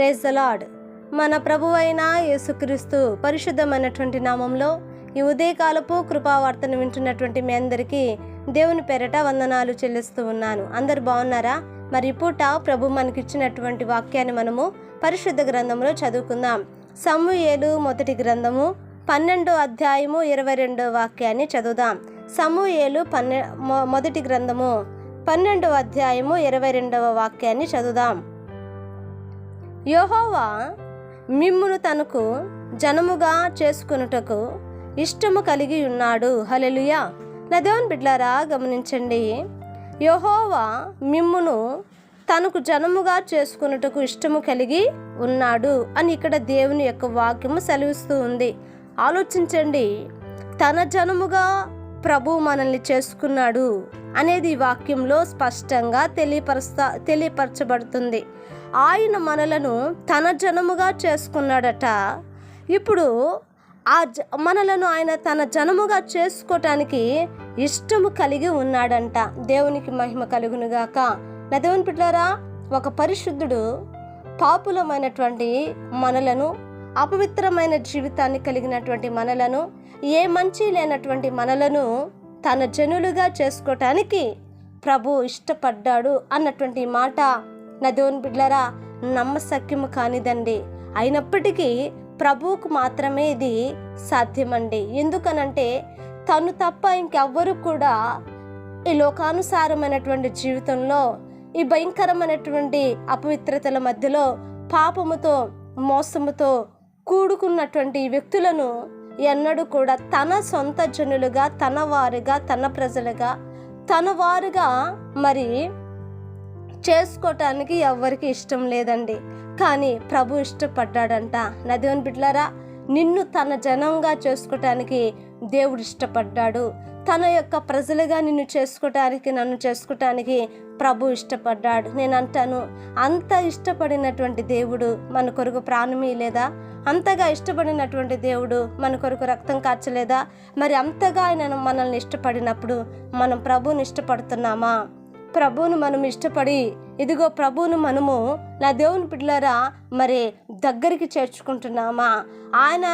Praise the lord. మన ప్రభువైన యేసుక్రీస్తు పరిశుద్ధమైనటువంటి నామంలో ఈ ఉదయకాలపు కృపావార్తను వింటున్నటువంటి మీ అందరికీ దేవుని పేరట వందనాలు చెల్లిస్తూ ఉన్నాను. అందరు బాగున్నారా? మరి పూట ప్రభు మనకిచ్చినటువంటి వాక్యాన్ని మనము పరిశుద్ధ గ్రంథంలో చదువుకుందాం. సమూయేలు మొదటి గ్రంథము 12వ అధ్యాయము 22వ వాక్యాన్ని చదువుదాం. సమూయేలు మొదటి గ్రంథము 12వ అధ్యాయము 22వ వాక్యాన్ని చదువుదాం. యెహోవా మిమ్మును తనకు జనముగా చేసుకొనుటకు ఇష్టము కలిగి ఉన్నాడు. హల్లెలూయా. నా దేవుని బిడ్డలారా గమనించండి. యెహోవా మిమ్మును తనకు జనముగా చేసుకొనుటకు ఇష్టము కలిగి ఉన్నాడు అని ఇక్కడ దేవుని యొక్క వాక్యము సెలవిస్తూ ఉంది. ఆలోచించండి. తన జనముగా ప్రభు మనల్ని చేసుకున్నాడు అనేది ఈ వాక్యంలో స్పష్టంగా తెలియపరచబడుతుంది. ఆయన మనలను తన జనముగా చేసుకున్నాడట. ఇప్పుడు మనలను ఆయన తన జనముగా చేసుకోవటానికి ఇష్టము కలిగి ఉన్నాడంట. దేవునికి మహిమ కలుగునుగాక. నా దేవుని బిడ్డలారా, ఒక పరిశుద్ధుడు పాపులమైనటువంటి మనలను, అపవిత్రమైన జీవితాన్ని కలిగినటువంటి మనలను, ఏ మంచి లేనటువంటి మనలను తన జనులుగా చేసుకోవటానికి ప్రభు ఇష్టపడ్డాడు అన్నటువంటి మాట నా దేవుని బిడ్డలారా నమ్మశక్యము కానిదండి. అయినప్పటికీ ప్రభువుకు మాత్రమే ఇది సాధ్యమండి. ఎందుకనంటే తను తప్ప ఇంకెవ్వరు కూడా ఈ లోకానుసారమైనటువంటి జీవితంలో, ఈ భయంకరమైనటువంటి అపవిత్రతల మధ్యలో పాపముతో మోసముతో కూడుకున్నటువంటి వ్యక్తులను ఎన్నడూ కూడా తన సొంత జనులుగా, తన వారుగా, తన ప్రజలుగా, తన వారుగా మరి చేసుకోవటానికి ఎవ్వరికి ఇష్టం లేదండి. కానీ ప్రభు ఇష్టపడ్డాడంట. నా దేవుని బిడ్డలారా, నిన్ను తన జనంగా చేసుకోవటానికి దేవుడు ఇష్టపడ్డాడు. తన యొక్క ప్రజలుగా నిన్ను చేసుకోవటానికి, నన్ను చేసుకోవటానికి ప్రభు ఇష్టపడ్డాడు. నేను అంటాను, అంత ఇష్టపడినటువంటి దేవుడు మన కొరకు ప్రాణమీ లేదా? అంతగా ఇష్టపడినటువంటి దేవుడు మన కొరకు రక్తం కార్చలేదా? మరి అంతగా ఆయన మనల్ని ఇష్టపడినప్పుడు మనం ప్రభువుని ఇష్టపడుతున్నామా? ప్రభువును మనం ఇష్టపడి ఇదిగో ప్రభువును మనము నా దేవుని బిడ్డలారా మరి దగ్గరికి చేర్చుకుంటున్నామా? ఆయన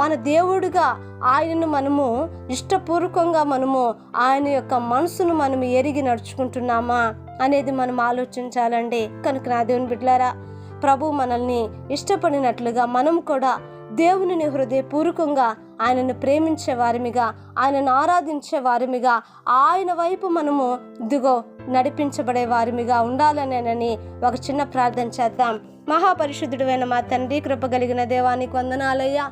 మన దేవుడుగా ఆయనను మనము ఇష్టపూర్వకంగా మనము ఆయన యొక్క మనసును మనం ఎరిగి నడుచుకుంటున్నామా అనేది మనం ఆలోచించాలండి. కనుక నా దేవుని బిడ్డలారా, ప్రభు మనల్ని ఇష్టపడినట్లుగా మనం కూడా దేవునిని హృదయపూర్వకంగా ఆయనను ప్రేమించే వారిమిగా, ఆయనను ఆరాధించే వారిమిగా, ఆయన వైపు మనము ఇదిగో నడిపించబడే వారిమిగా ఉండాలనేనని ఒక చిన్న ప్రార్థన చేద్దాం. మహాపరిశుద్ధుడైన మా తండ్రి, కృప కలిగిన దేవానికి వందనాలయ్యా.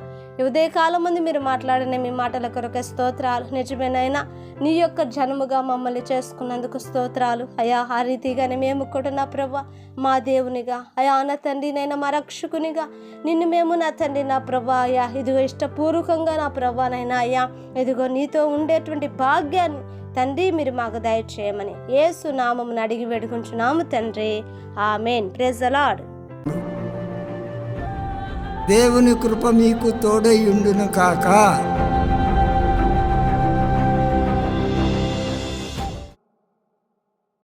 ఉదయకాలం ముందు మీరు మాట్లాడిన మీ మాటల కొరకు స్తోత్రాలు. నిజమేనైనా నీ యొక్క జనముగా మమ్మల్ని చేసుకున్నందుకు స్తోత్రాలు అయా. ఆ రీతిగానే మేము కూడా నా ప్రభా మా దేవునిగా అయా, నా తండ్రి నైనా మా రక్షకునిగా నిన్ను మేము నా తండ్రి నా ప్రభా అయ్యా ఇదిగో ఇష్టపూర్వకంగా నా ప్రభానైనా అయ్యా ఇదిగో నీతో ఉండేటువంటి భాగ్యాన్ని తండ్రి మీరు మాకు దయచేయమని యేసు నామమును అడిగి వేడుకుంటున్నాము తండ్రి. ఆమేన్. Praise the Lord. దేవుని కృప మీకు తోడై ఉండును కాక.